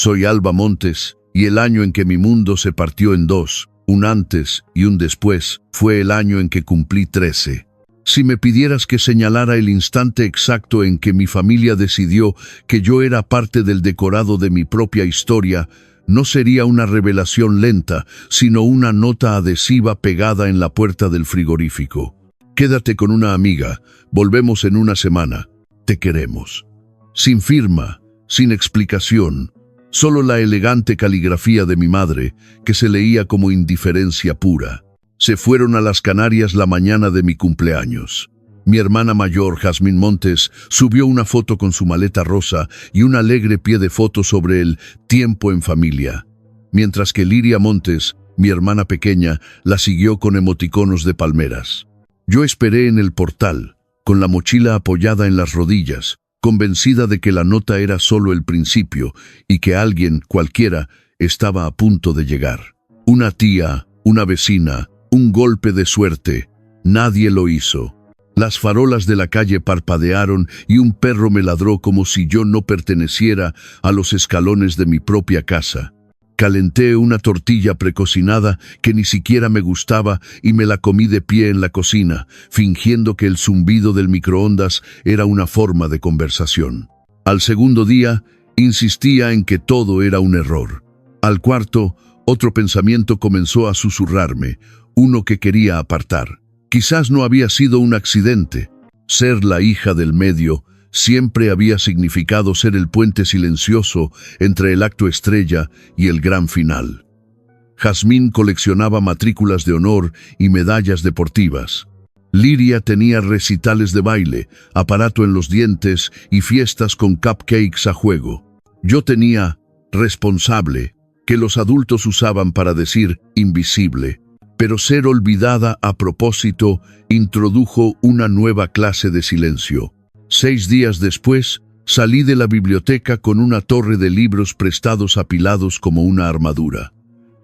Soy Alba Montes, y el año en que mi mundo se partió en dos, un antes y un después, fue el año en que cumplí 13. Si me pidieras que señalara el instante exacto en que mi familia decidió que yo era parte del decorado de mi propia historia, no sería una revelación lenta, sino una nota adhesiva pegada en la puerta del frigorífico. Quédate con una amiga, volvemos en una semana. Te queremos. Sin firma, sin explicación, solo la elegante caligrafía de mi madre, que se leía como indiferencia pura. Se fueron a las Canarias la mañana de mi cumpleaños. Mi hermana mayor, Jazmín Montes, subió una foto con su maleta rosa y un alegre pie de foto sobre el tiempo en familia, mientras que Liria Montes, mi hermana pequeña, la siguió con emoticonos de palmeras. Yo esperé en el portal, con la mochila apoyada en las rodillas, convencida de que la nota era solo el principio y que alguien, cualquiera, estaba a punto de llegar. Una tía, una vecina, un golpe de suerte. Nadie lo hizo. Las farolas de la calle parpadearon y un perro me ladró como si yo no perteneciera a los escalones de mi propia casa. Calenté una tortilla precocinada que ni siquiera me gustaba y me la comí de pie en la cocina, fingiendo que el zumbido del microondas era una forma de conversación. Al segundo día, insistía en que todo era un error. Al cuarto, otro pensamiento comenzó a susurrarme, uno que quería apartar. Quizás no había sido un accidente. Ser la hija del medio siempre había significado ser el puente silencioso entre el acto estrella y el gran final. Jazmín coleccionaba matrículas de honor y medallas deportivas. Liria tenía recitales de baile, aparato en los dientes y fiestas con cupcakes a juego. Yo tenía responsable, que los adultos usaban para decir invisible. Pero ser olvidada a propósito introdujo una nueva clase de silencio. 6 días después, salí de la biblioteca con una torre de libros prestados apilados como una armadura.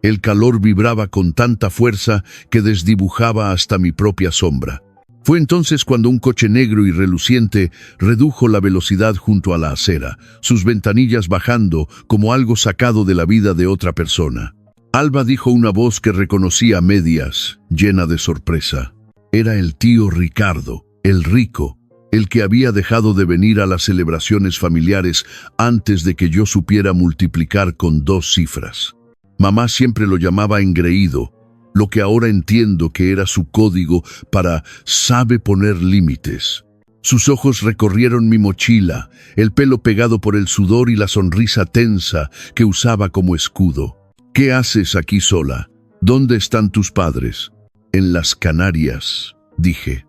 El calor vibraba con tanta fuerza que desdibujaba hasta mi propia sombra. Fue entonces cuando un coche negro y reluciente redujo la velocidad junto a la acera, sus ventanillas bajando como algo sacado de la vida de otra persona. Alba, dijo una voz que reconocí a medias, llena de sorpresa. Era el tío Ricardo, el rico, el que había dejado de venir a las celebraciones familiares antes de que yo supiera multiplicar con 2 cifras. Mamá siempre lo llamaba engreído, lo que ahora entiendo que era su código para sabe poner límites. Sus ojos recorrieron mi mochila, el pelo pegado por el sudor y la sonrisa tensa que usaba como escudo. ¿Qué haces aquí sola? ¿Dónde están tus padres? En las Canarias, dije.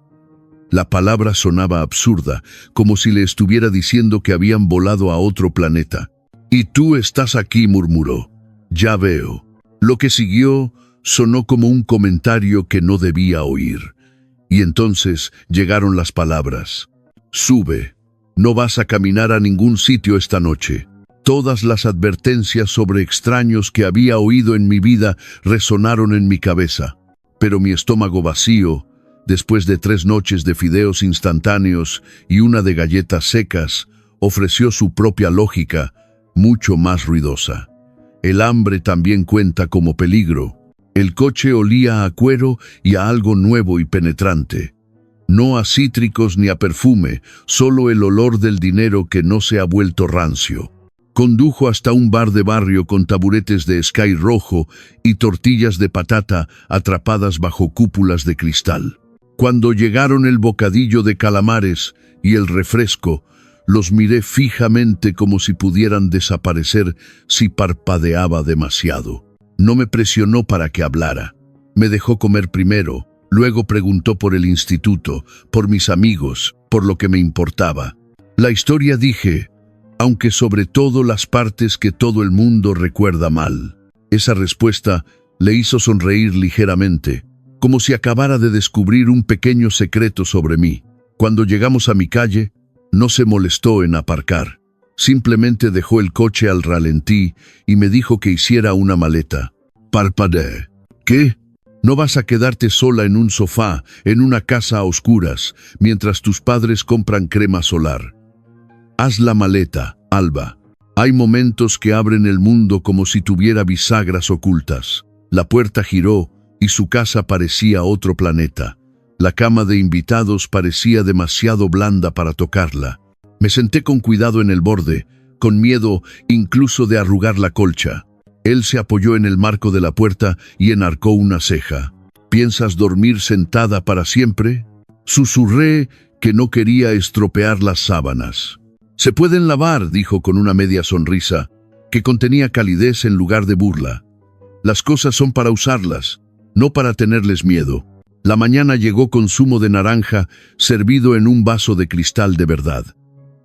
La palabra sonaba absurda, como si le estuviera diciendo que habían volado a otro planeta. «Y tú estás aquí», murmuró. «Ya veo». Lo que siguió sonó como un comentario que no debía oír. Y entonces llegaron las palabras. «Sube. No vas a caminar a ningún sitio esta noche». Todas las advertencias sobre extraños que había oído en mi vida resonaron en mi cabeza, pero mi estómago vacío, después de 3 noches de fideos instantáneos y una de galletas secas, ofreció su propia lógica, mucho más ruidosa. El hambre también cuenta como peligro. El coche olía a cuero y a algo nuevo y penetrante. No a cítricos ni a perfume, solo el olor del dinero que no se ha vuelto rancio. Condujo hasta un bar de barrio con taburetes de Sky rojo y tortillas de patata atrapadas bajo cúpulas de cristal. Cuando llegaron el bocadillo de calamares y el refresco, los miré fijamente como si pudieran desaparecer si parpadeaba demasiado. No me presionó para que hablara. Me dejó comer primero, luego preguntó por el instituto, por mis amigos, por lo que me importaba. La historia, dije, aunque sobre todo las partes que todo el mundo recuerda mal. Esa respuesta le hizo sonreír ligeramente, como si acabara de descubrir un pequeño secreto sobre mí. Cuando llegamos a mi calle, no se molestó en aparcar. Simplemente dejó el coche al ralentí y me dijo que hiciera una maleta. Parpadeé. ¿Qué? No vas a quedarte sola en un sofá, en una casa a oscuras, mientras tus padres compran crema solar. Haz la maleta, Alba. Hay momentos que abren el mundo como si tuviera bisagras ocultas. La puerta giró y su casa parecía otro planeta. La cama de invitados parecía demasiado blanda para tocarla. Me senté con cuidado en el borde, con miedo incluso de arrugar la colcha. Él se apoyó en el marco de la puerta y enarcó una ceja. ¿Piensas dormir sentada para siempre? Susurré que no quería estropear las sábanas. «Se pueden lavar», dijo con una media sonrisa, que contenía calidez en lugar de burla. «Las cosas son para usarlas, no para tenerles miedo». La mañana llegó con zumo de naranja servido en un vaso de cristal de verdad.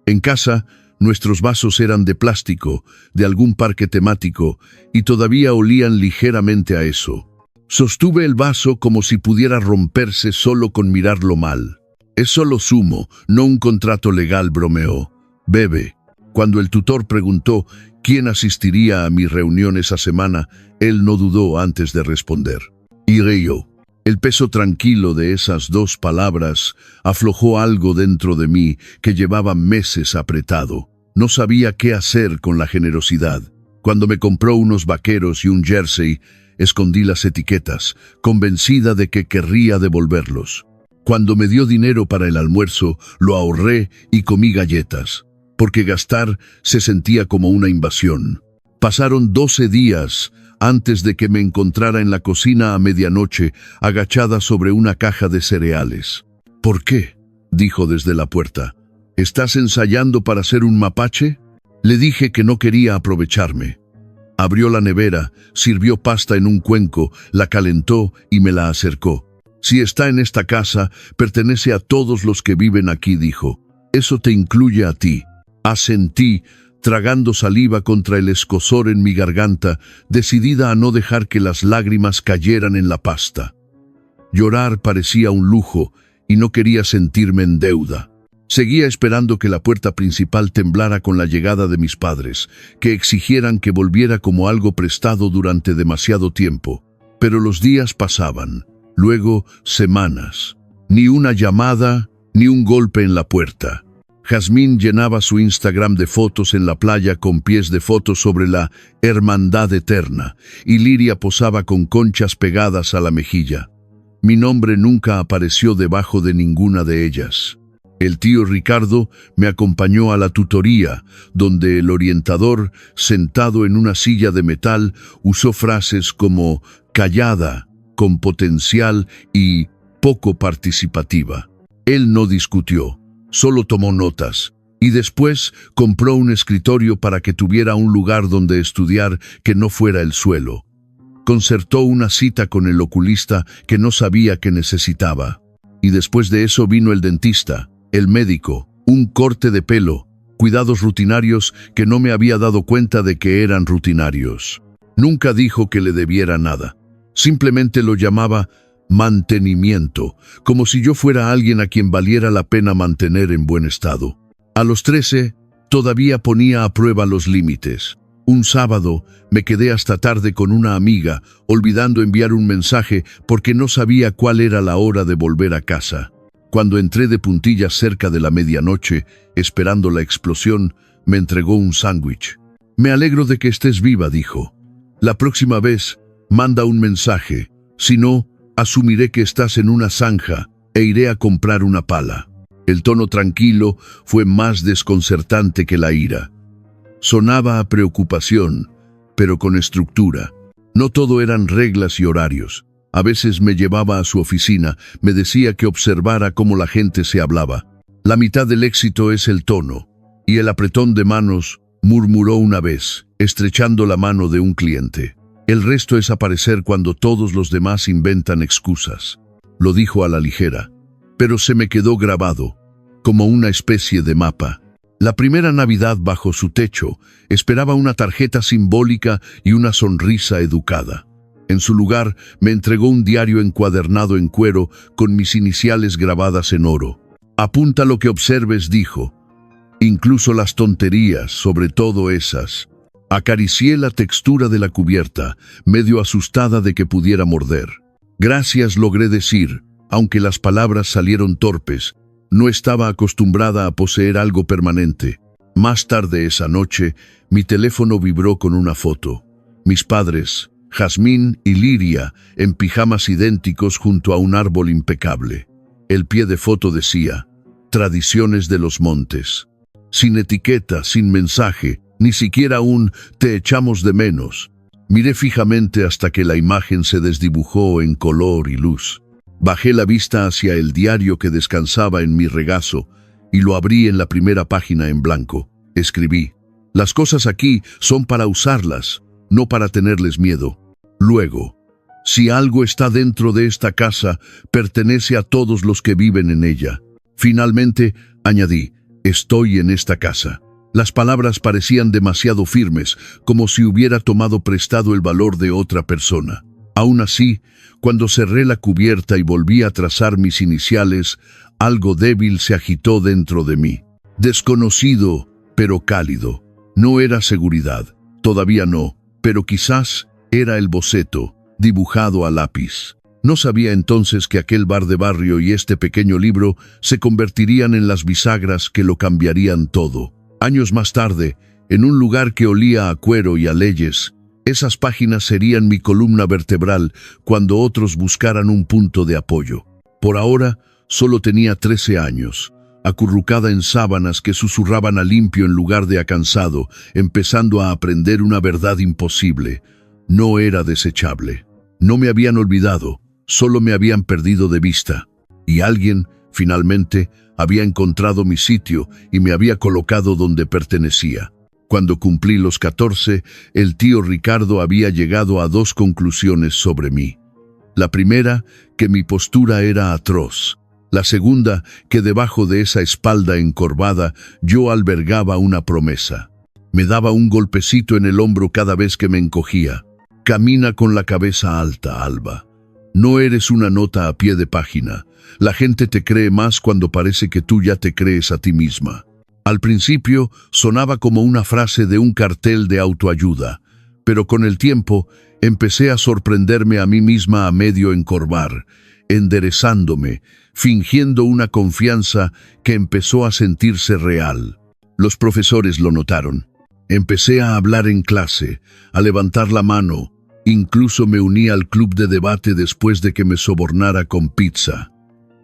En casa, nuestros vasos eran de plástico, de algún parque temático, y todavía olían ligeramente a eso. Sostuve el vaso como si pudiera romperse solo con mirarlo mal. «Es solo zumo, no un contrato legal», bromeó. «Bebe». Cuando el tutor preguntó quién asistiría a mi reunión esa semana, él no dudó antes de responder. «Iré yo». El peso tranquilo de esas dos palabras aflojó algo dentro de mí que llevaba meses apretado. No sabía qué hacer con la generosidad. Cuando me compró unos vaqueros y un jersey, escondí las etiquetas, convencida de que querría devolverlos. Cuando me dio dinero para el almuerzo, lo ahorré y comí galletas, porque gastar se sentía como una invasión. Pasaron 12 días antes de que me encontrara en la cocina a medianoche, agachada sobre una caja de cereales. «¿Por qué?», dijo desde la puerta. «¿Estás ensayando para ser un mapache?». Le dije que no quería aprovecharme. Abrió la nevera, sirvió pasta en un cuenco, la calentó y me la acercó. «Si está en esta casa, pertenece a todos los que viven aquí», dijo. «Eso te incluye a ti». Asentí, tragando saliva contra el escozor en mi garganta, decidida a no dejar que las lágrimas cayeran en la pasta. Llorar parecía un lujo y no quería sentirme en deuda. Seguía esperando que la puerta principal temblara con la llegada de mis padres, que exigieran que volviera como algo prestado durante demasiado tiempo. Pero los días pasaban, luego semanas. Ni una llamada, ni un golpe en la puerta. Jazmín llenaba su Instagram de fotos en la playa con pies de fotos sobre la hermandad eterna, y Liria posaba con conchas pegadas a la mejilla. Mi nombre nunca apareció debajo de ninguna de ellas. El tío Ricardo me acompañó a la tutoría, donde el orientador, sentado en una silla de metal, usó frases como «callada», «con potencial» y «poco participativa». Él no discutió. Solo tomó notas, y después compró un escritorio para que tuviera un lugar donde estudiar que no fuera el suelo. Concertó una cita con el oculista que no sabía que necesitaba. Y después de eso vino el dentista, el médico, un corte de pelo, cuidados rutinarios que no me había dado cuenta de que eran rutinarios. Nunca dijo que le debiera nada. Simplemente lo llamaba mantenimiento, como si yo fuera alguien a quien valiera la pena mantener en buen estado. A los 13, todavía ponía a prueba los límites. Un sábado, me quedé hasta tarde con una amiga, olvidando enviar un mensaje porque no sabía cuál era la hora de volver a casa. Cuando entré de puntillas cerca de la medianoche, esperando la explosión, me entregó un sándwich. «Me alegro de que estés viva», dijo. «La próxima vez, manda un mensaje. Si no, asumiré que estás en una zanja e iré a comprar una pala». El tono tranquilo fue más desconcertante que la ira. Sonaba a preocupación, pero con estructura. No todo eran reglas y horarios. A veces me llevaba a su oficina, me decía que observara cómo la gente se hablaba. «La mitad del éxito es el tono», y el apretón de manos, murmuró una vez, estrechando la mano de un cliente. «El resto es aparecer cuando todos los demás inventan excusas». Lo dijo a la ligera, pero se me quedó grabado, como una especie de mapa. La primera Navidad bajo su techo, esperaba una tarjeta simbólica y una sonrisa educada. En su lugar, me entregó un diario encuadernado en cuero con mis iniciales grabadas en oro. «Apunta lo que observes», dijo. «Incluso las tonterías, sobre todo esas». Acaricié la textura de la cubierta, medio asustada de que pudiera morder. «Gracias», logré decir, aunque las palabras salieron torpes. No estaba acostumbrada a poseer algo permanente. Más tarde esa noche, mi teléfono vibró con una foto. Mis padres, Jazmín y Liria, en pijamas idénticos junto a un árbol impecable. El pie de foto decía, Tradiciones de los Montes. Sin etiqueta, sin mensaje, ni siquiera un «te echamos de menos». Miré fijamente hasta que la imagen se desdibujó en color y luz. Bajé la vista hacia el diario que descansaba en mi regazo y lo abrí en la primera página en blanco. Escribí, «Las cosas aquí son para usarlas, no para tenerles miedo». Luego, «Si algo está dentro de esta casa, pertenece a todos los que viven en ella». Finalmente, añadí, «Estoy en esta casa». Las palabras parecían demasiado firmes, como si hubiera tomado prestado el valor de otra persona. Aún así, cuando cerré la cubierta y volví a trazar mis iniciales, algo débil se agitó dentro de mí. Desconocido, pero cálido. No era seguridad, todavía no, pero quizás era el boceto, dibujado a lápiz. No sabía entonces que aquel bar de barrio y este pequeño libro se convertirían en las bisagras que lo cambiarían todo. Años más tarde, en un lugar que olía a cuero y a leyes, esas páginas serían mi columna vertebral cuando otros buscaran un punto de apoyo. Por ahora, solo tenía 13 años, acurrucada en sábanas que susurraban a limpio en lugar de a cansado, empezando a aprender una verdad imposible. No era desechable. No me habían olvidado, solo me habían perdido de vista. Y alguien, finalmente, había encontrado mi sitio y me había colocado donde pertenecía. Cuando cumplí los 14, el tío Ricardo había llegado a 2 conclusiones sobre mí. La primera, que mi postura era atroz. La segunda, que debajo de esa espalda encorvada yo albergaba una promesa. Me daba un golpecito en el hombro cada vez que me encogía. Camina con la cabeza alta, Alba. No eres una nota a pie de página. La gente te cree más cuando parece que tú ya te crees a ti misma. Al principio sonaba como una frase de un cartel de autoayuda, pero con el tiempo empecé a sorprenderme a mí misma a medio encorvar, enderezándome, fingiendo una confianza que empezó a sentirse real. Los profesores lo notaron. Empecé a hablar en clase, a levantar la mano, incluso me uní al club de debate después de que me sobornara con pizza.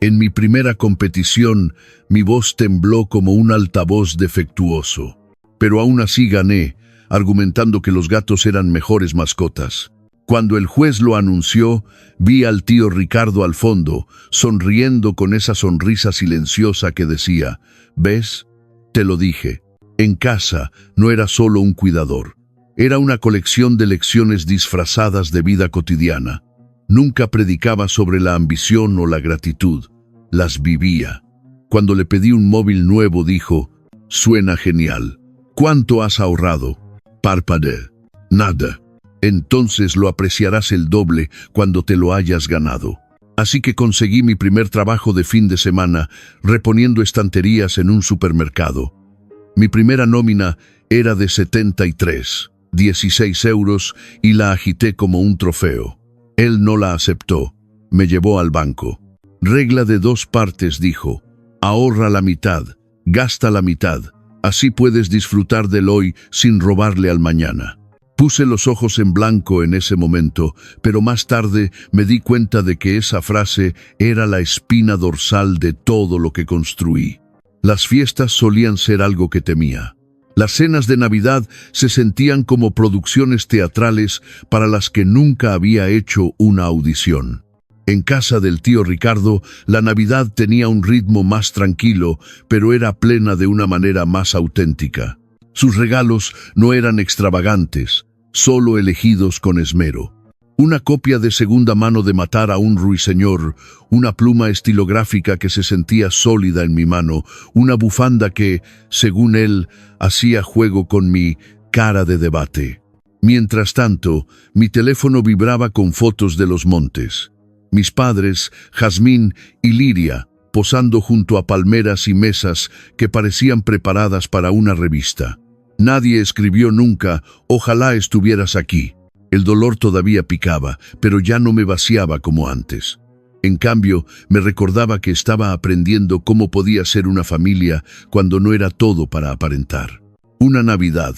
En mi primera competición, mi voz tembló como un altavoz defectuoso. Pero aún así gané, argumentando que los gatos eran mejores mascotas. Cuando el juez lo anunció, vi al tío Ricardo al fondo, sonriendo con esa sonrisa silenciosa que decía, «¿Ves? Te lo dije». En casa no era solo un cuidador. Era una colección de lecciones disfrazadas de vida cotidiana. Nunca predicaba sobre la ambición o la gratitud. Las vivía. Cuando le pedí un móvil nuevo dijo, «Suena genial. ¿Cuánto has ahorrado?» Parpadeé. «Nada. Entonces lo apreciarás el doble cuando te lo hayas ganado». Así que conseguí mi primer trabajo de fin de semana, reponiendo estanterías en un supermercado. Mi primera nómina era de 16 euros y la agité como un trofeo. Él no la aceptó. Me llevó al banco. «Regla de 2 partes», dijo. «Ahorra la mitad, gasta la mitad. Así puedes disfrutar del hoy sin robarle al mañana». Puse los ojos en blanco en ese momento, pero más tarde me di cuenta de que esa frase era la espina dorsal de todo lo que construí. Las fiestas solían ser algo que temía. Las cenas de Navidad se sentían como producciones teatrales para las que nunca había hecho una audición. En casa del tío Ricardo, la Navidad tenía un ritmo más tranquilo, pero era plena de una manera más auténtica. Sus regalos no eran extravagantes, solo elegidos con esmero. Una copia de segunda mano de Matar a un ruiseñor, una pluma estilográfica que se sentía sólida en mi mano, una bufanda que, según él, hacía juego con mi cara de debate. Mientras tanto, mi teléfono vibraba con fotos de los montes. Mis padres, Jazmín y Liria, posando junto a palmeras y mesas que parecían preparadas para una revista. Nadie escribió nunca, «Ojalá estuvieras aquí». El dolor todavía picaba, pero ya no me vaciaba como antes. En cambio, me recordaba que estaba aprendiendo cómo podía ser una familia cuando no era todo para aparentar. Una Navidad,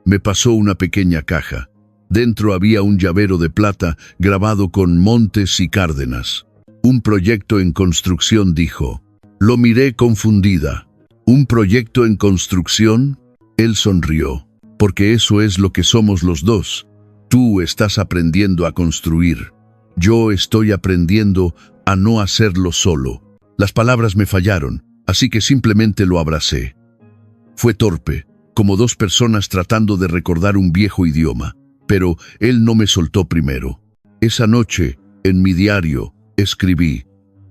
me pasó una pequeña caja. Dentro había un llavero de plata grabado con Montes y Cárdenas. Un proyecto en construcción, dijo. Lo miré confundida. ¿Un proyecto en construcción? Él sonrió. Porque eso es lo que somos los dos. Tú estás aprendiendo a construir. Yo estoy aprendiendo a no hacerlo solo. Las palabras me fallaron, así que simplemente lo abracé. Fue torpe, como dos personas tratando de recordar un viejo idioma, pero él no me soltó primero. Esa noche, en mi diario, escribí: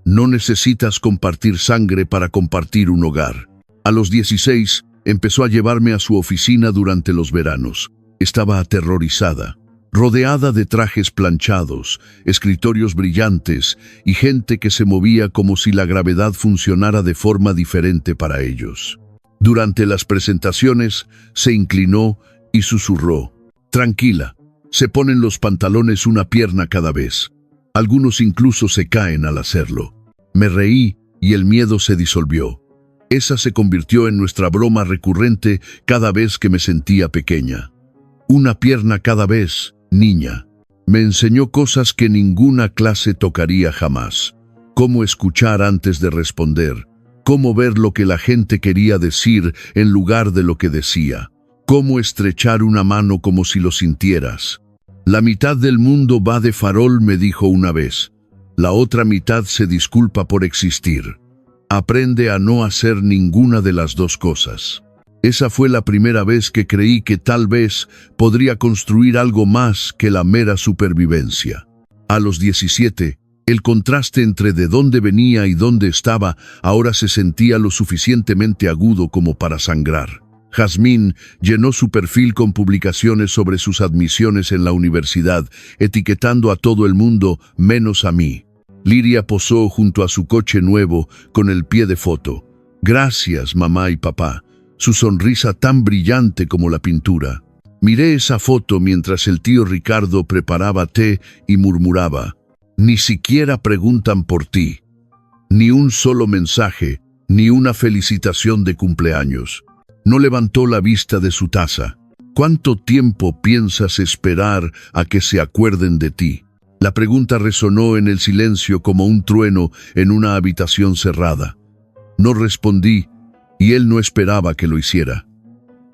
no necesitas compartir sangre para compartir un hogar. A los 16, empezó a llevarme a su oficina durante los veranos. Estaba aterrorizada. Rodeada de trajes planchados, escritorios brillantes y gente que se movía como si la gravedad funcionara de forma diferente para ellos. Durante las presentaciones, se inclinó y susurró: tranquila, se ponen los pantalones una pierna cada vez. Algunos incluso se caen al hacerlo. Me reí y el miedo se disolvió. Esa se convirtió en nuestra broma recurrente cada vez que me sentía pequeña. Una pierna cada vez, niña. Me enseñó cosas que ninguna clase tocaría jamás. Cómo escuchar antes de responder. Cómo ver lo que la gente quería decir en lugar de lo que decía. Cómo estrechar una mano como si lo sintieras. La mitad del mundo va de farol, me dijo una vez. La otra mitad se disculpa por existir. Aprende a no hacer ninguna de las dos cosas. Esa fue la primera vez que creí que tal vez podría construir algo más que la mera supervivencia. A los 17, el contraste entre de dónde venía y dónde estaba ahora se sentía lo suficientemente agudo como para sangrar. Jazmín llenó su perfil con publicaciones sobre sus admisiones en la universidad, etiquetando a todo el mundo menos a mí. Liria posó junto a su coche nuevo con el pie de foto. Gracias, mamá y papá. Su sonrisa tan brillante como la pintura. Miré esa foto mientras el tío Ricardo preparaba té y murmuraba: ni siquiera preguntan por ti. Ni un solo mensaje, ni una felicitación de cumpleaños. No levantó la vista de su taza. ¿Cuánto tiempo piensas esperar a que se acuerden de ti? La pregunta resonó en el silencio como un trueno en una habitación cerrada. No respondí, y él no esperaba que lo hiciera.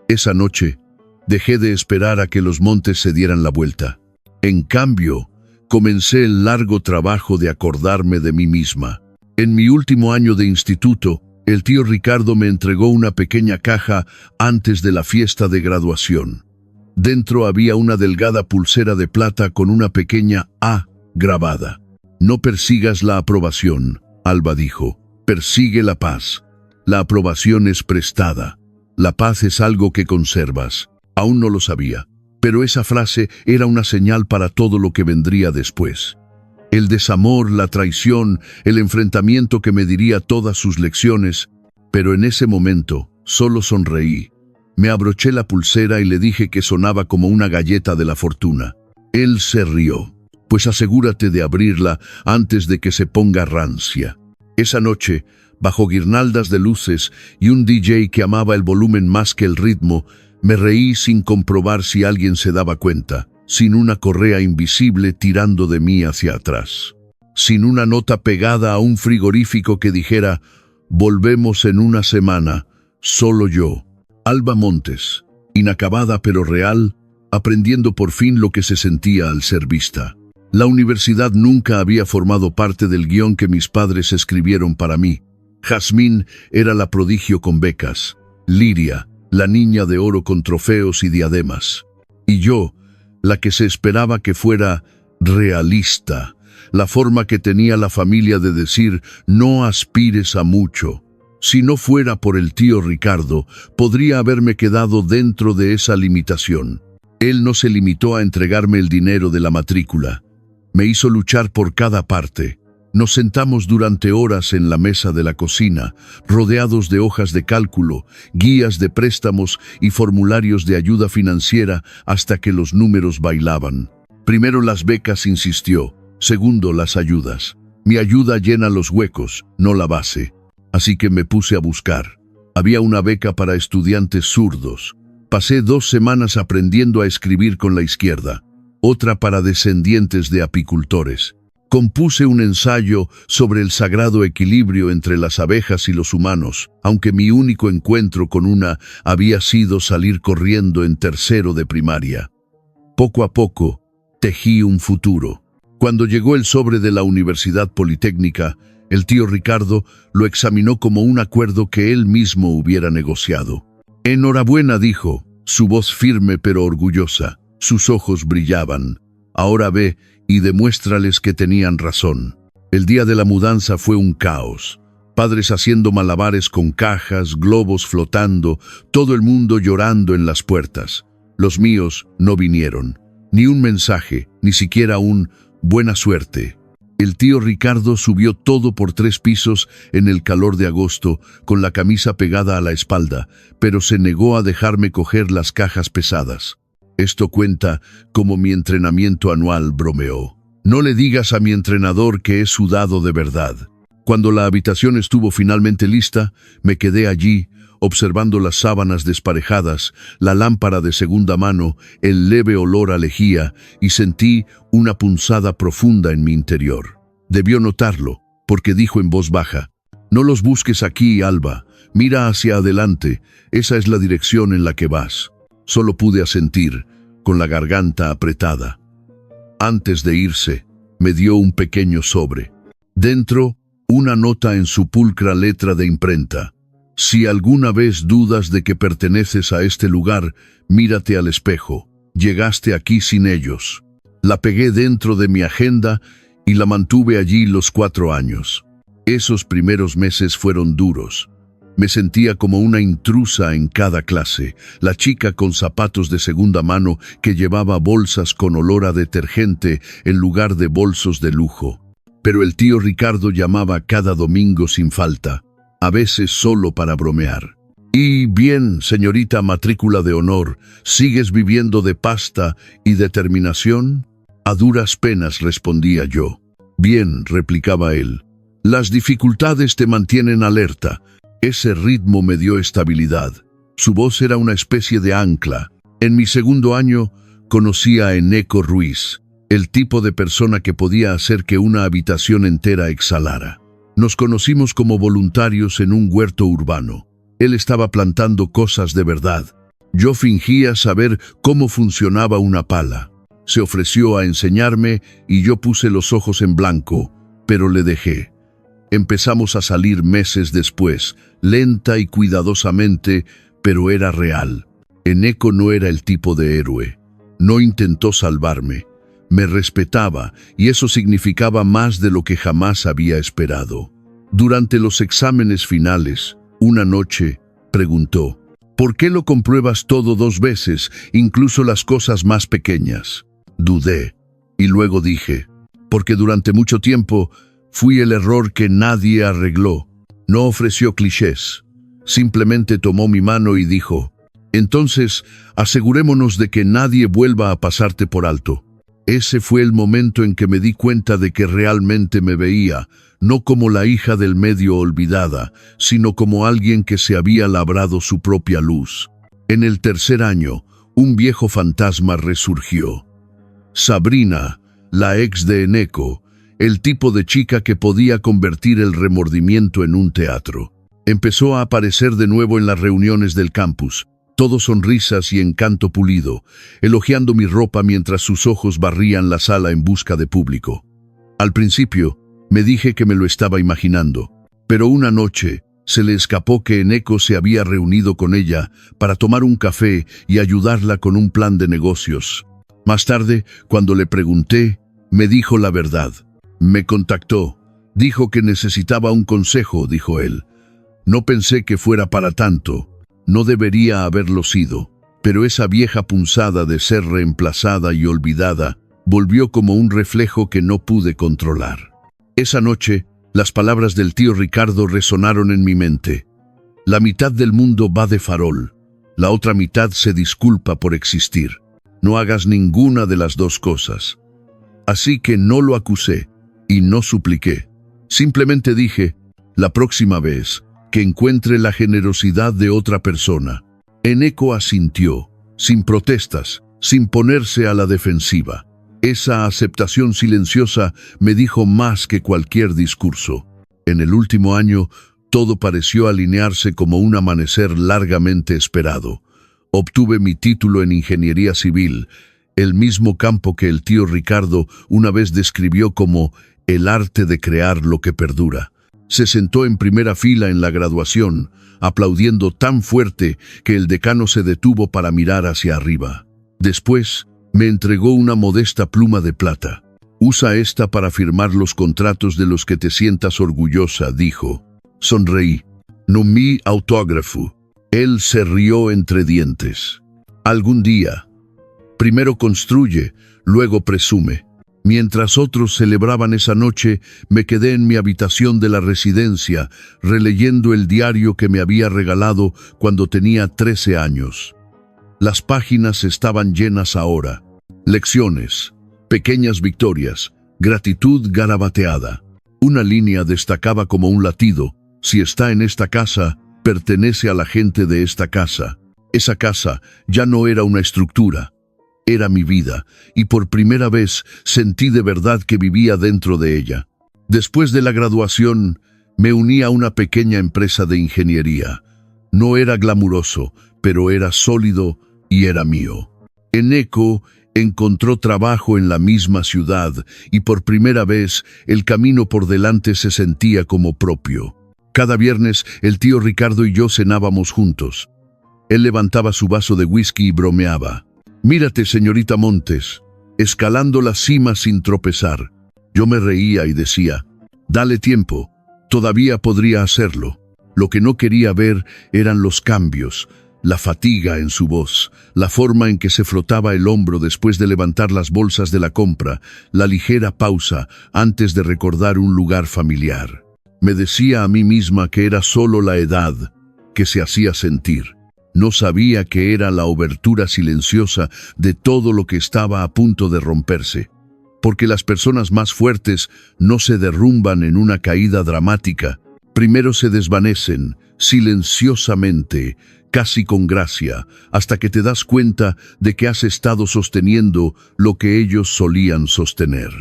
Esa noche, dejé de esperar a que los montes se dieran la vuelta. En cambio, comencé el largo trabajo de acordarme de mí misma. En mi último año de instituto, el tío Ricardo me entregó una pequeña caja antes de la fiesta de graduación. Dentro había una delgada pulsera de plata con una pequeña A grabada. No persigas la aprobación, Alba dijo. Persigue la paz. La aprobación es prestada. La paz es algo que conservas. Aún no lo sabía, pero esa frase era una señal para todo lo que vendría después. El desamor, la traición, el enfrentamiento que me diría todas sus lecciones, pero en ese momento solo sonreí. Me abroché la pulsera y le dije que sonaba como una galleta de la fortuna. Él se rió. Pues asegúrate de abrirla antes de que se ponga rancia. Esa noche, bajo guirnaldas de luces y un DJ que amaba el volumen más que el ritmo, me reí sin comprobar si alguien se daba cuenta, sin una correa invisible tirando de mí hacia atrás, sin una nota pegada a un frigorífico que dijera: volvemos en una semana, solo yo. Alba Montes, inacabada pero real, aprendiendo por fin lo que se sentía al ser vista. La universidad nunca había formado parte del guión que mis padres escribieron para mí. Jazmín era la prodigio con becas, Liria, la niña de oro con trofeos y diademas, y yo, la que se esperaba que fuera realista, la forma que tenía la familia de decir: no aspires a mucho. Si no fuera por el tío Ricardo, podría haberme quedado dentro de esa limitación. Él no se limitó a entregarme el dinero de la matrícula. Me hizo luchar por cada parte. Nos sentamos durante horas en la mesa de la cocina, rodeados de hojas de cálculo, guías de préstamos y formularios de ayuda financiera hasta que los números bailaban. Primero las becas, insistió. Segundo, las ayudas. Mi ayuda llena los huecos, no la base. Así que me puse a buscar. Había una beca para estudiantes zurdos. Pasé 2 semanas aprendiendo a escribir con la izquierda, otra para descendientes de apicultores. Compuse un ensayo sobre el sagrado equilibrio entre las abejas y los humanos, aunque mi único encuentro con una había sido salir corriendo en tercero de primaria. Poco a poco, tejí un futuro. Cuando llegó el sobre de la Universidad Politécnica, el tío Ricardo lo examinó como un acuerdo que él mismo hubiera negociado. «Enhorabuena», dijo, su voz firme pero orgullosa. Sus ojos brillaban. «Ahora ve y demuéstrales que tenían razón». El día de la mudanza fue un caos. Padres haciendo malabares con cajas, globos flotando, todo el mundo llorando en las puertas. Los míos no vinieron. Ni un mensaje, ni siquiera un «buena suerte». El tío Ricardo subió todo por 3 pisos en el calor de agosto, con la camisa pegada a la espalda, pero se negó a dejarme coger las cajas pesadas. «Esto cuenta como mi entrenamiento anual», bromeó. «No le digas a mi entrenador que he sudado de verdad». Cuando la habitación estuvo finalmente lista, me quedé allí, observando las sábanas desparejadas, la lámpara de segunda mano, el leve olor a lejía, y sentí una punzada profunda en mi interior. Debió notarlo, porque dijo en voz baja: «No los busques aquí, Alba. Mira hacia adelante. Esa es la dirección en la que vas». Solo pude asentir, con la garganta apretada. Antes de irse, me dio un pequeño sobre. Dentro, una nota en su pulcra letra de imprenta: «Si alguna vez dudas de que perteneces a este lugar, mírate al espejo. Llegaste aquí sin ellos». La pegué dentro de mi agenda y la mantuve allí los 4 años. Esos primeros meses fueron duros. Me sentía como una intrusa en cada clase, la chica con zapatos de segunda mano que llevaba bolsas con olor a detergente en lugar de bolsos de lujo. Pero el tío Ricardo llamaba cada domingo sin falta, a veces solo para bromear. «Y bien, señorita matrícula de honor, ¿sigues viviendo de pasta y determinación?». «A duras penas», respondía yo. «Bien», replicaba él. «Las dificultades te mantienen alerta». Ese ritmo me dio estabilidad. Su voz era una especie de ancla. En mi segundo año conocí a Eneco Ruiz, el tipo de persona que podía hacer que una habitación entera exhalara. Nos conocimos como voluntarios en un huerto urbano. Él estaba plantando cosas de verdad. Yo fingía saber cómo funcionaba una pala. Se ofreció a enseñarme y yo puse los ojos en blanco, pero le dejé. Empezamos a salir meses después, lenta y cuidadosamente, pero era real. Eneco no era el tipo de héroe. No intentó salvarme. Me respetaba, y eso significaba más de lo que jamás había esperado. Durante los exámenes finales, una noche, preguntó: «¿Por qué lo compruebas todo 2 veces, incluso las cosas más pequeñas?». Dudé, y luego dije: «Porque durante mucho tiempo fui el error que nadie arregló». No ofreció clichés. Simplemente tomó mi mano y dijo: «Entonces, asegurémonos de que nadie vuelva a pasarte por alto». Ese fue el momento en que me di cuenta de que realmente me veía, no como la hija del medio olvidada, sino como alguien que se había labrado su propia luz. En el 3er año, un viejo fantasma resurgió. Sabrina, la ex de Eneco, el tipo de chica que podía convertir el remordimiento en un teatro. Empezó a aparecer de nuevo en las reuniones del campus, todo sonrisas y encanto pulido, elogiando mi ropa mientras sus ojos barrían la sala en busca de público. Al principio, me dije que me lo estaba imaginando, pero una noche se le escapó que Eneco se había reunido con ella para tomar un café y ayudarla con un plan de negocios. Más tarde, cuando le pregunté, me dijo la verdad. Me contactó. Dijo que necesitaba un consejo, dijo él. No pensé que fuera para tanto. No debería haberlo sido, pero esa vieja punzada de ser reemplazada y olvidada volvió como un reflejo que no pude controlar. Esa noche, las palabras del tío Ricardo resonaron en mi mente. La mitad del mundo va de farol, la otra mitad se disculpa por existir. No hagas ninguna de las 2 cosas. Así que no lo acusé y no supliqué. Simplemente dije, la próxima vez que encuentre la generosidad de otra persona. Eneko asintió, sin protestas, sin ponerse a la defensiva. Esa aceptación silenciosa me dijo más que cualquier discurso. En el último año, todo pareció alinearse como un amanecer largamente esperado. Obtuve mi título en Ingeniería Civil, el mismo campo que el tío Ricardo una vez describió como el arte de crear lo que perdura. Se sentó en primera fila en la graduación, aplaudiendo tan fuerte que el decano se detuvo para mirar hacia arriba. Después, me entregó una modesta pluma de plata. «Usa esta para firmar los contratos de los que te sientas orgullosa», dijo. Sonreí. «No mi autógrafo». Él se rió entre dientes. «Algún día. Primero construye, luego presume». Mientras otros celebraban esa noche, me quedé en mi habitación de la residencia, releyendo el diario que me había regalado cuando tenía 13 años. Las páginas estaban llenas ahora. Lecciones, pequeñas victorias, gratitud garabateada. Una línea destacaba como un latido. Si está en esta casa, pertenece a la gente de esta casa. Esa casa ya no era una estructura. Era mi vida, y por primera vez sentí de verdad que vivía dentro de ella. Después de la graduación, me uní a una pequeña empresa de ingeniería. No era glamuroso, pero era sólido y era mío. Eneko encontró trabajo en la misma ciudad, y por primera vez el camino por delante se sentía como propio. Cada viernes el tío Ricardo y yo cenábamos juntos. Él levantaba su vaso de whisky y bromeaba. «Mírate, señorita Montes, escalando la cima sin tropezar». Yo me reía y decía, «Dale tiempo, todavía podría hacerlo». Lo que no quería ver eran los cambios, la fatiga en su voz, la forma en que se frotaba el hombro después de levantar las bolsas de la compra, la ligera pausa antes de recordar un lugar familiar. Me decía a mí misma que era solo la edad que se hacía sentir. No sabía que era la obertura silenciosa de todo lo que estaba a punto de romperse. Porque las personas más fuertes no se derrumban en una caída dramática. Primero se desvanecen, silenciosamente, casi con gracia, hasta que te das cuenta de que has estado sosteniendo lo que ellos solían sostener.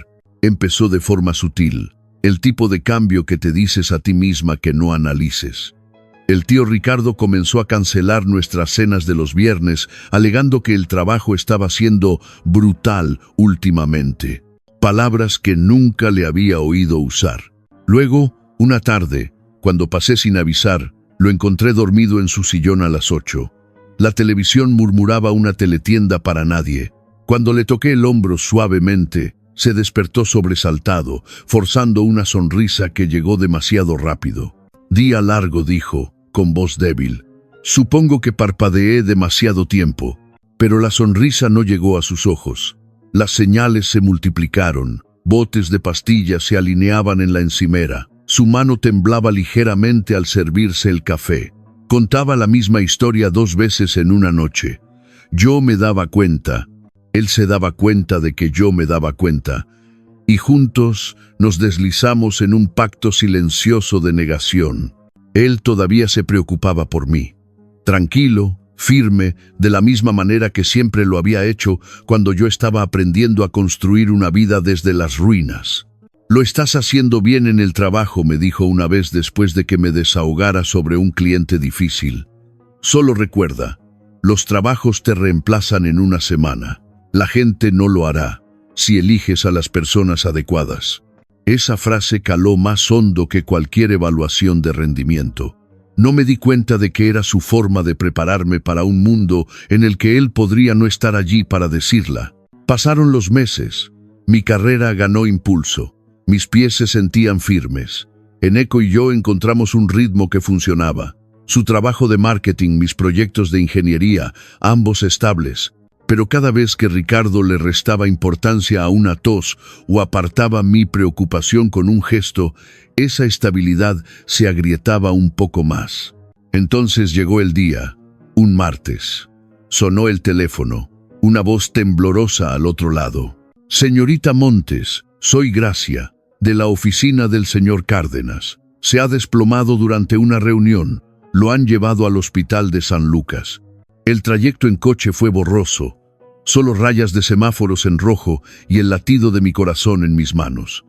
Empezó de forma sutil, el tipo de cambio que te dices a ti misma que no analices. El tío Ricardo comenzó a cancelar nuestras cenas de los viernes, alegando que el trabajo estaba siendo brutal últimamente. Palabras que nunca le había oído usar. Luego, una tarde, cuando pasé sin avisar, lo encontré dormido en su sillón a las 8. La televisión murmuraba una teletienda para nadie. Cuando le toqué el hombro suavemente, se despertó sobresaltado, forzando una sonrisa que llegó demasiado rápido. «Día largo», dijo, con voz débil. Supongo que parpadeé demasiado tiempo, pero la sonrisa no llegó a sus ojos. Las señales se multiplicaron, botes de pastillas se alineaban en la encimera. Su mano temblaba ligeramente al servirse el café. Contaba la misma historia 2 veces en una noche. Yo me daba cuenta, él se daba cuenta de que yo me daba cuenta, y juntos nos deslizamos en un pacto silencioso de negación. Él todavía se preocupaba por mí. Tranquilo, firme, de la misma manera que siempre lo había hecho cuando yo estaba aprendiendo a construir una vida desde las ruinas. «Lo estás haciendo bien en el trabajo», me dijo una vez después de que me desahogara sobre un cliente difícil. «Solo recuerda, los trabajos te reemplazan en una semana. La gente no lo hará si eliges a las personas adecuadas». Esa frase caló más hondo que cualquier evaluación de rendimiento. No me di cuenta de que era su forma de prepararme para un mundo en el que él podría no estar allí para decirla. Pasaron los meses. Mi carrera ganó impulso. Mis pies se sentían firmes. Eneko y yo encontramos un ritmo que funcionaba. Su trabajo de marketing, mis proyectos de ingeniería, ambos estables. Pero cada vez que Ricardo le restaba importancia a una tos o apartaba mi preocupación con un gesto, esa estabilidad se agrietaba un poco más. Entonces llegó el día, un martes. Sonó el teléfono, una voz temblorosa al otro lado. «Señorita Montes, soy Gracia». de la oficina del señor Cárdenas. Se ha desplomado durante una reunión. Lo han llevado al hospital de San Lucas. El trayecto en coche fue borroso. Solo rayas de semáforos en rojo y el latido de mi corazón en mis manos.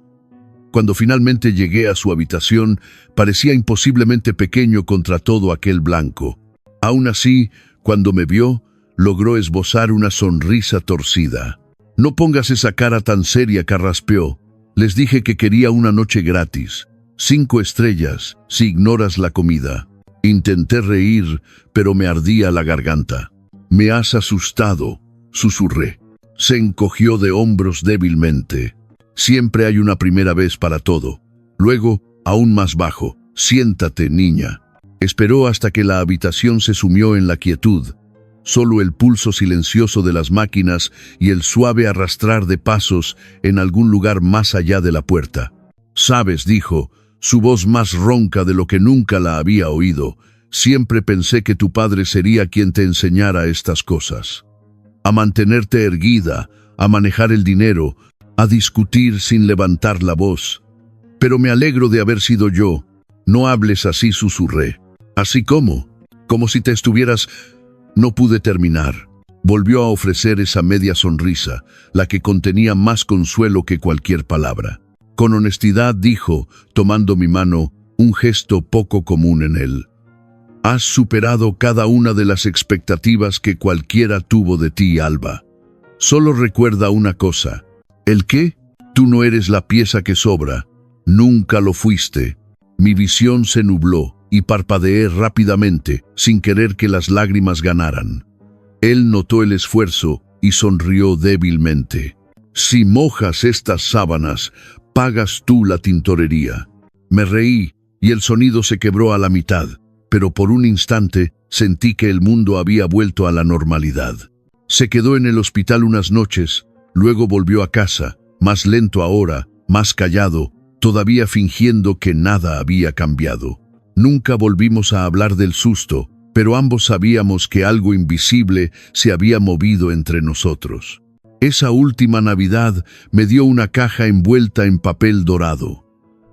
Cuando finalmente llegué a su habitación, parecía imposiblemente pequeño contra todo aquel blanco. Aún así, cuando me vio, logró esbozar una sonrisa torcida. «No pongas esa cara tan seria», carraspeó. «Les dije que quería una noche gratis. 5 estrellas, si ignoras la comida». Intenté reír, pero me ardía la garganta. «Me has asustado», susurré. Se encogió de hombros débilmente. «Siempre hay una primera vez para todo». Luego, aún más bajo: «Siéntate, niña». Esperó hasta que la habitación se sumió en la quietud. Solo el pulso silencioso de las máquinas y el suave arrastrar de pasos en algún lugar más allá de la puerta. «Sabes», dijo, su voz más ronca de lo que nunca la había oído, «siempre pensé que tu padre sería quien te enseñara estas cosas. A mantenerte erguida, a manejar el dinero, a discutir sin levantar la voz. Pero me alegro de haber sido yo». «No hables así», susurré. «¿Así cómo? Como si te estuvieras...». No pude terminar. Volvió a ofrecer esa media sonrisa, la que contenía más consuelo que cualquier palabra. Con honestidad dijo, tomando mi mano, un gesto poco común en él: «Has superado cada una de las expectativas que cualquiera tuvo de ti, Alba. Solo recuerda una cosa». «¿El qué?». «Tú no eres la pieza que sobra. Nunca lo fuiste». Mi visión se nubló y parpadeé rápidamente, sin querer que las lágrimas ganaran. Él notó el esfuerzo y sonrió débilmente. «Si mojas estas sábanas, pagas tú la tintorería». Me reí y el sonido se quebró a la mitad, pero por un instante sentí que el mundo había vuelto a la normalidad. Se quedó en el hospital unas noches, luego volvió a casa, más lento ahora, más callado, todavía fingiendo que nada había cambiado. Nunca volvimos a hablar del susto, pero ambos sabíamos que algo invisible se había movido entre nosotros. Esa última Navidad me dio una caja envuelta en papel dorado.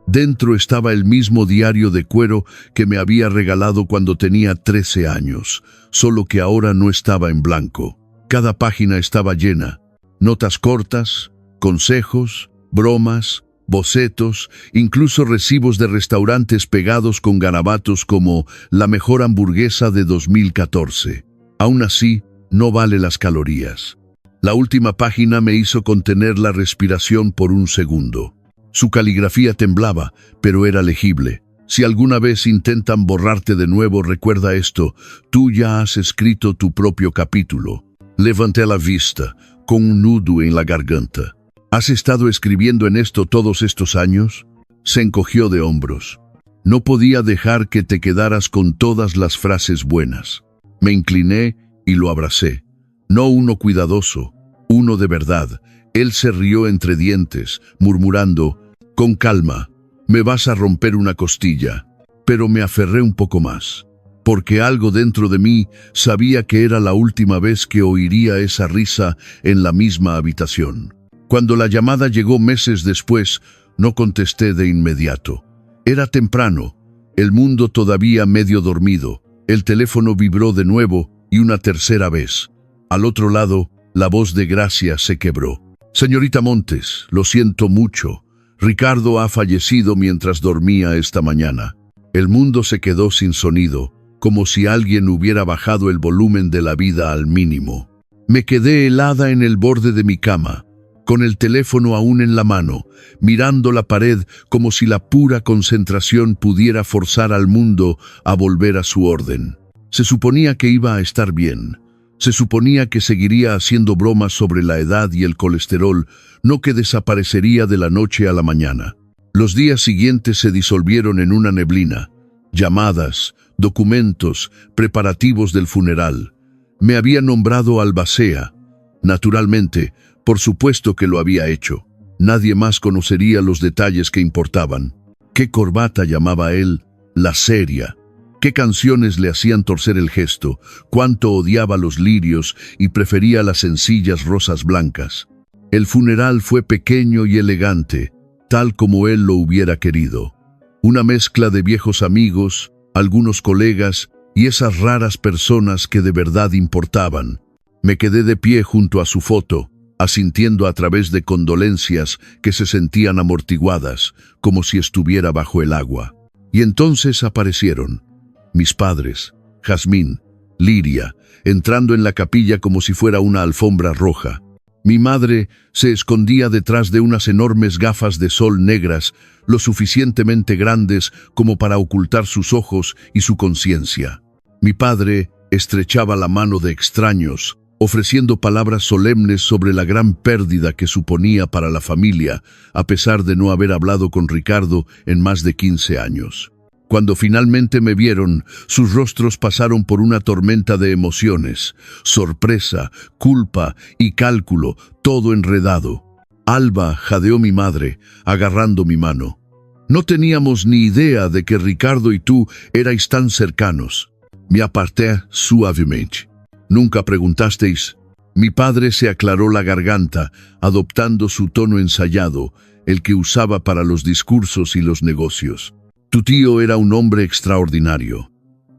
Dentro estaba el mismo diario de cuero que me había regalado cuando tenía 13 años, solo que ahora no estaba en blanco. Cada página estaba llena: notas cortas, consejos, bromas, bocetos, incluso recibos de restaurantes pegados con garabatos como «la mejor hamburguesa de 2014». Aún así, no vale las calorías. La última página me hizo contener la respiración por un segundo. Su caligrafía temblaba, pero era legible. «Si alguna vez intentan borrarte de nuevo, recuerda esto: tú ya has escrito tu propio capítulo». Levanté la vista, con un nudo en la garganta. «¿Has estado escribiendo en esto todos estos años?». Se encogió de hombros. «No podía dejar que te quedaras con todas las frases buenas». Me incliné y lo abracé. No uno cuidadoso, uno de verdad. Él se rió entre dientes, murmurando: «Con calma, me vas a romper una costilla». Pero me aferré un poco más, porque algo dentro de mí sabía que era la última vez que oiría esa risa en la misma habitación. Cuando la llamada llegó meses después, no contesté de inmediato. Era temprano, el mundo todavía medio dormido. El teléfono vibró de nuevo y una tercera vez. Al otro lado, la voz de Gracia se quebró. «Señorita Montes, lo siento mucho. Ricardo ha fallecido mientras dormía esta mañana». El mundo se quedó sin sonido, como si alguien hubiera bajado el volumen de la vida al mínimo. Me quedé helada en el borde de mi cama, con el teléfono aún en la mano, mirando la pared como si la pura concentración pudiera forzar al mundo a volver a su orden. Se suponía que iba a estar bien. Se suponía que seguiría haciendo bromas sobre la edad y el colesterol, no que desaparecería de la noche a la mañana. Los días siguientes se disolvieron en una neblina. Llamadas, documentos, preparativos del funeral. Me había nombrado albacea. Naturalmente, por supuesto que lo había hecho. Nadie más conocería los detalles que importaban. ¿Qué corbata llamaba él? La seria. ¿Qué canciones le hacían torcer el gesto? Cuánto odiaba los lirios y prefería las sencillas rosas blancas. El funeral fue pequeño y elegante. tal como él lo hubiera querido. Una mezcla de viejos amigos, algunos colegas y esas raras personas que de verdad importaban. Me quedé de pie junto a su foto, asintiendo a través de condolencias que se sentían amortiguadas, como si estuviera bajo el agua. Y entonces aparecieron mis padres, Jazmín, Liria, entrando en la capilla como si fuera una alfombra roja. Mi madre se escondía detrás de unas enormes gafas de sol negras, lo suficientemente grandes como para ocultar sus ojos y su conciencia. Mi padre estrechaba la mano de extraños, ofreciendo palabras solemnes sobre la gran pérdida que suponía para la familia, a pesar de no haber hablado con Ricardo en más de 15 años. Cuando finalmente me vieron, sus rostros pasaron por una tormenta de emociones, sorpresa, culpa y cálculo, todo enredado. Alba, jadeó mi madre, agarrando mi mano. No teníamos ni idea de que Ricardo y tú erais tan cercanos. Me aparté suavemente. Nunca preguntasteis. Mi padre se aclaró la garganta, adoptando su tono ensayado, el que usaba para los discursos y los negocios. Tu tío era un hombre extraordinario,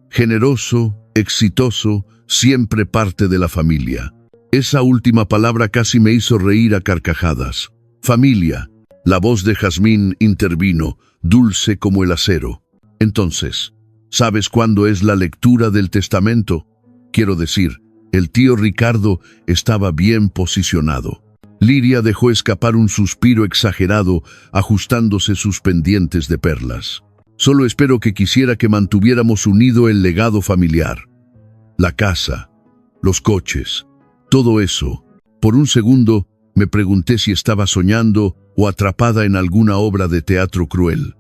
generoso, exitoso, siempre parte de la familia. Esa última palabra casi me hizo reír a carcajadas. Familia. La voz de Jazmín intervino, dulce como el acero. Entonces, ¿sabes cuándo es la lectura del testamento? Quiero decir, el tío Ricardo estaba bien posicionado. Liria dejó escapar un suspiro exagerado, ajustándose sus pendientes de perlas. Solo espero que quisiera que mantuviéramos unido el legado familiar. La casa, los coches, todo eso. Por un segundo me pregunté si estaba soñando o atrapada en alguna obra de teatro cruel.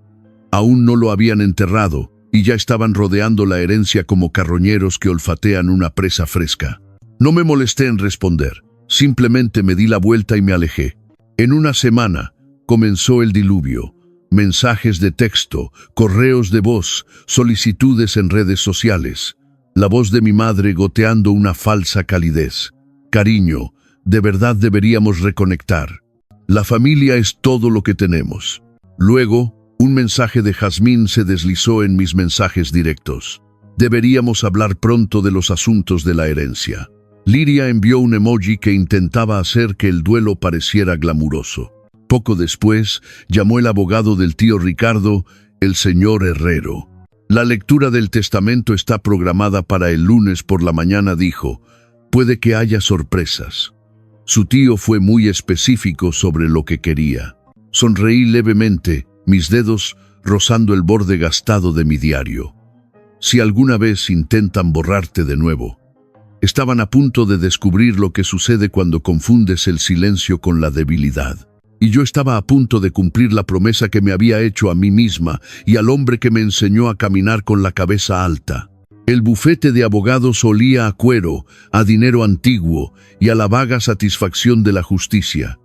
Aún no lo habían enterrado y ya estaban rodeando la herencia como carroñeros que olfatean una presa fresca. No me molesté en responder, simplemente me di la vuelta y me alejé. En una semana comenzó el diluvio. Mensajes de texto, correos de voz, solicitudes en redes sociales. La voz de mi madre goteando una falsa calidez. Cariño, de verdad deberíamos reconectar. La familia es todo lo que tenemos. Luego, un mensaje de Jazmín se deslizó en mis mensajes directos. Deberíamos hablar pronto de los asuntos de la herencia. Liria envió un emoji que intentaba hacer que el duelo pareciera glamuroso. Poco después, llamó el abogado del tío Ricardo, el señor Herrero. La lectura del testamento está programada para el lunes por la mañana, dijo. Puede que haya sorpresas. Su tío fue muy específico sobre lo que quería. Sonreí levemente, mis dedos rozando el borde gastado de mi diario. Si alguna vez intentan borrarte de nuevo. Estaban a punto de descubrir lo que sucede cuando confundes el silencio con la debilidad. Y yo estaba a punto de cumplir la promesa que me había hecho a mí misma y al hombre que me enseñó a caminar con la cabeza alta. El bufete de abogados olía a cuero, a dinero antiguo y a la vaga satisfacción de la justicia.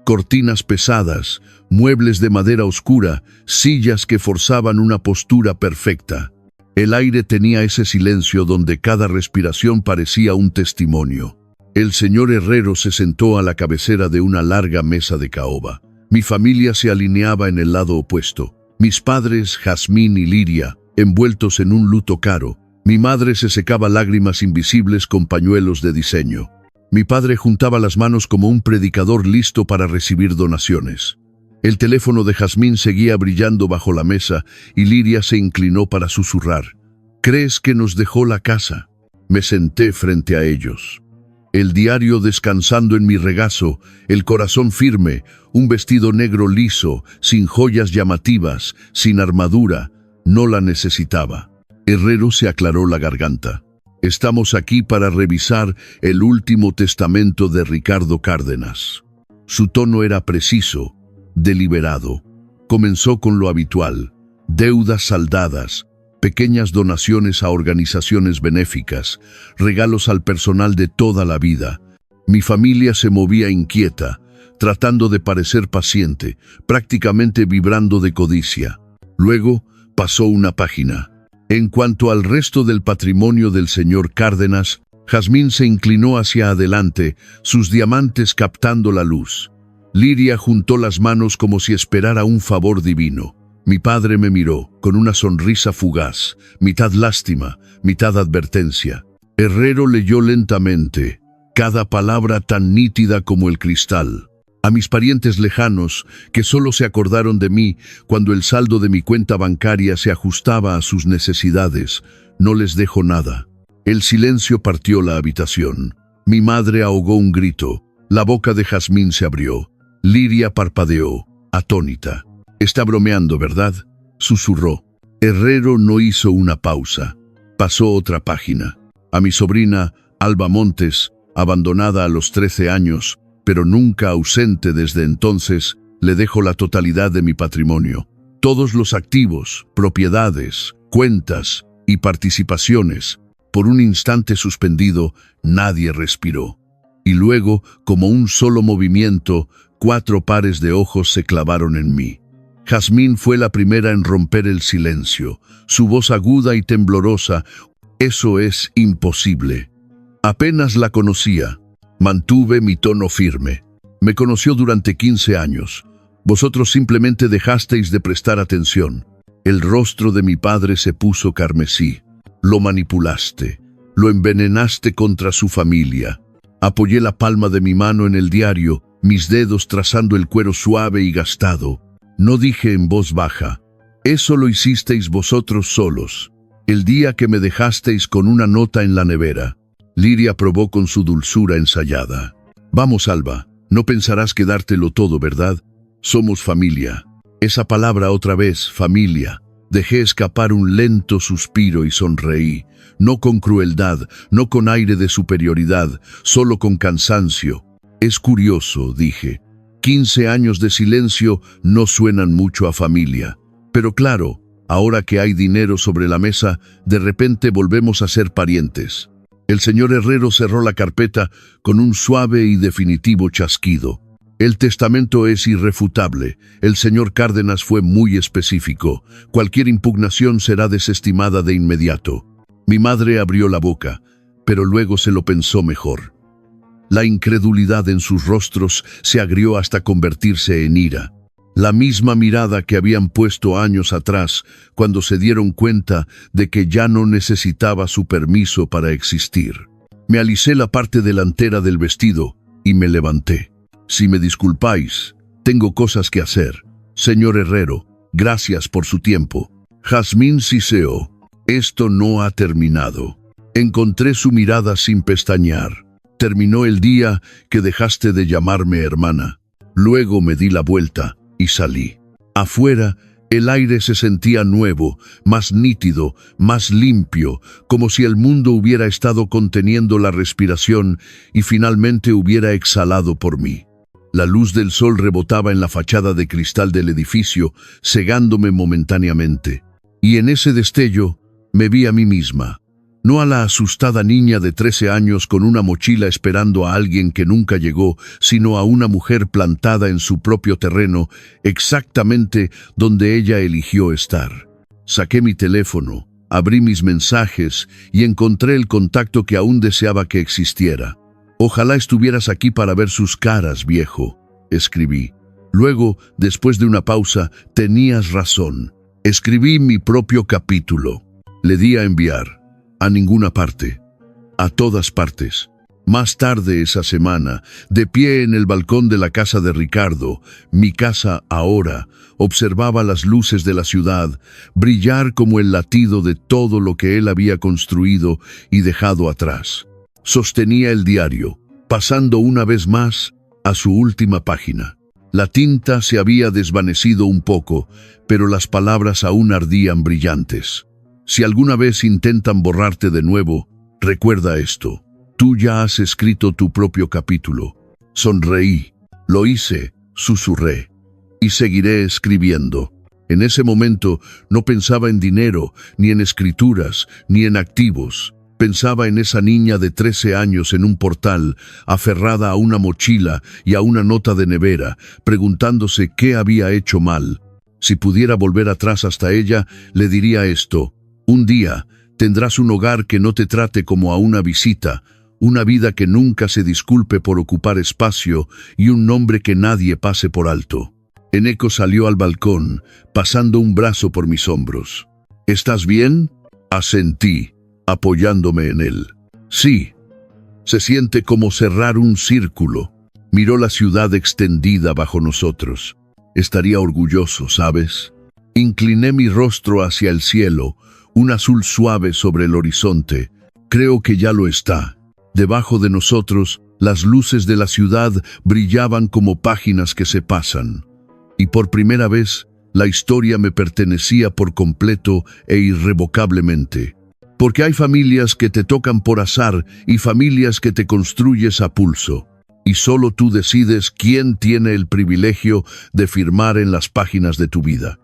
Cortinas pesadas, muebles de madera oscura, sillas que forzaban una postura perfecta. El aire tenía ese silencio donde cada respiración parecía un testimonio. El señor Herrero se sentó a la cabecera de una larga mesa de caoba. Mi familia se alineaba en el lado opuesto. Mis padres, Jazmín y Liria, envueltos en un luto caro. Mi madre se secaba lágrimas invisibles con pañuelos de diseño. Mi padre juntaba las manos como un predicador listo para recibir donaciones. El teléfono de Jazmín seguía brillando bajo la mesa y Liria se inclinó para susurrar. ¿Crees que nos dejó la casa? Me senté frente a ellos. El diario descansando en mi regazo, el corazón firme, un vestido negro liso, sin joyas llamativas, sin armadura, no la necesitaba. Herrero se aclaró la garganta. Estamos aquí para revisar el último testamento de Ricardo Cárdenas. Su tono era preciso, deliberado. Comenzó con lo habitual, deudas saldadas, pequeñas donaciones a organizaciones benéficas, regalos al personal de toda la vida. Mi familia se movía inquieta, tratando de parecer paciente, prácticamente vibrando de codicia. Luego pasó una página. En cuanto al resto del patrimonio del señor Cárdenas, Jazmín se inclinó hacia adelante, sus diamantes captando la luz. Liria juntó las manos como si esperara un favor divino. Mi padre me miró, con una sonrisa fugaz, mitad lástima, mitad advertencia. Herrero leyó lentamente, cada palabra tan nítida como el cristal. A mis parientes lejanos, que solo se acordaron de mí cuando el saldo de mi cuenta bancaria se ajustaba a sus necesidades, no les dejo nada. El silencio partió la habitación. Mi madre ahogó un grito. La boca de Jazmín se abrió. Liria parpadeó, atónita. «Está bromeando, ¿verdad?», susurró. Herrero no hizo una pausa. Pasó otra página. A mi sobrina, Alba Montes, abandonada a los 13 años, pero nunca ausente desde entonces, le dejo la totalidad de mi patrimonio. Todos los activos, propiedades, cuentas y participaciones. Por un instante suspendido, nadie respiró. Y luego, como un solo movimiento, 4 pares de ojos se clavaron en mí. Jazmín fue la primera en romper el silencio. Su voz aguda y temblorosa: «Eso es imposible». Apenas la conocía. Mantuve mi tono firme. «Me conoció durante 15 años. Vosotros simplemente dejasteis de prestar atención». El rostro de mi padre se puso carmesí. «Lo manipulaste. Lo envenenaste contra su familia». Apoyé la palma de mi mano en el diario, mis dedos trazando el cuero suave y gastado. No dije en voz baja: «Eso lo hicisteis vosotros solos, el día que me dejasteis con una nota en la nevera». Liria probó con su dulzura ensayada. «Vamos, Alba, no pensarás quedártelo todo, ¿verdad? Somos familia». Esa palabra otra vez, familia. Dejé escapar un lento suspiro y sonreí. No con crueldad, no con aire de superioridad, solo con cansancio. «Es curioso», dije. 15 años de silencio no suenan mucho a familia. Pero claro, ahora que hay dinero sobre la mesa, de repente volvemos a ser parientes. El señor Herrero cerró la carpeta con un suave y definitivo chasquido. «El testamento es irrefutable. El señor Cárdenas fue muy específico. Cualquier impugnación será desestimada de inmediato». Mi madre abrió la boca, pero luego se lo pensó mejor. La incredulidad en sus rostros se agrió hasta convertirse en ira. La misma mirada que habían puesto años atrás, cuando se dieron cuenta de que ya no necesitaba su permiso para existir. Me alisé la parte delantera del vestido y me levanté. «Si me disculpáis, tengo cosas que hacer. Señor Herrero, gracias por su tiempo». Jazmín siseó: «Esto no ha terminado». Encontré su mirada sin pestañear. «Terminó el día que dejaste de llamarme hermana». Luego me di la vuelta y salí. Afuera, el aire se sentía nuevo, más nítido, más limpio, como si el mundo hubiera estado conteniendo la respiración y finalmente hubiera exhalado por mí. La luz del sol rebotaba en la fachada de cristal del edificio, cegándome momentáneamente. Y en ese destello me vi a mí misma. No a la asustada niña de 13 años con una mochila esperando a alguien que nunca llegó, sino a una mujer plantada en su propio terreno, exactamente donde ella eligió estar. Saqué mi teléfono, abrí mis mensajes y encontré el contacto que aún deseaba que existiera. «Ojalá estuvieras aquí para ver sus caras, viejo», escribí. Luego, después de una pausa: «Tenías razón. Escribí mi propio capítulo». Le di a enviar. A ninguna parte. A todas partes. Más tarde esa semana, de pie en el balcón de la casa de Ricardo, mi casa ahora, observaba las luces de la ciudad brillar como el latido de todo lo que él había construido y dejado atrás. Sostenía el diario, pasando una vez más a su última página. La tinta se había desvanecido un poco, pero las palabras aún ardían brillantes. «Si alguna vez intentan borrarte de nuevo, recuerda esto. Tú ya has escrito tu propio capítulo». Sonreí. «Lo hice», susurré. «Y seguiré escribiendo». En ese momento no pensaba en dinero, ni en escrituras, ni en activos. Pensaba en esa niña de 13 años en un portal, aferrada a una mochila y a una nota de nevera, preguntándose qué había hecho mal. Si pudiera volver atrás hasta ella, le diría esto: «Un día tendrás un hogar que no te trate como a una visita, una vida que nunca se disculpe por ocupar espacio y un nombre que nadie pase por alto. Eneko salió al balcón, pasando un brazo por mis hombros. ¿Estás bien? Asentí, apoyándome en él. Sí. Se siente como cerrar un círculo. Miró la ciudad extendida bajo nosotros. Estaría orgulloso, ¿sabes? Incliné mi rostro hacia el cielo, un azul suave sobre el horizonte. Creo que ya lo está. Debajo de nosotros, las luces de la ciudad brillaban como páginas que se pasan. Y por primera vez, la historia me pertenecía por completo e irrevocablemente. Porque hay familias que te tocan por azar y familias que te construyes a pulso. Y solo tú decides quién tiene el privilegio de firmar en las páginas de tu vida.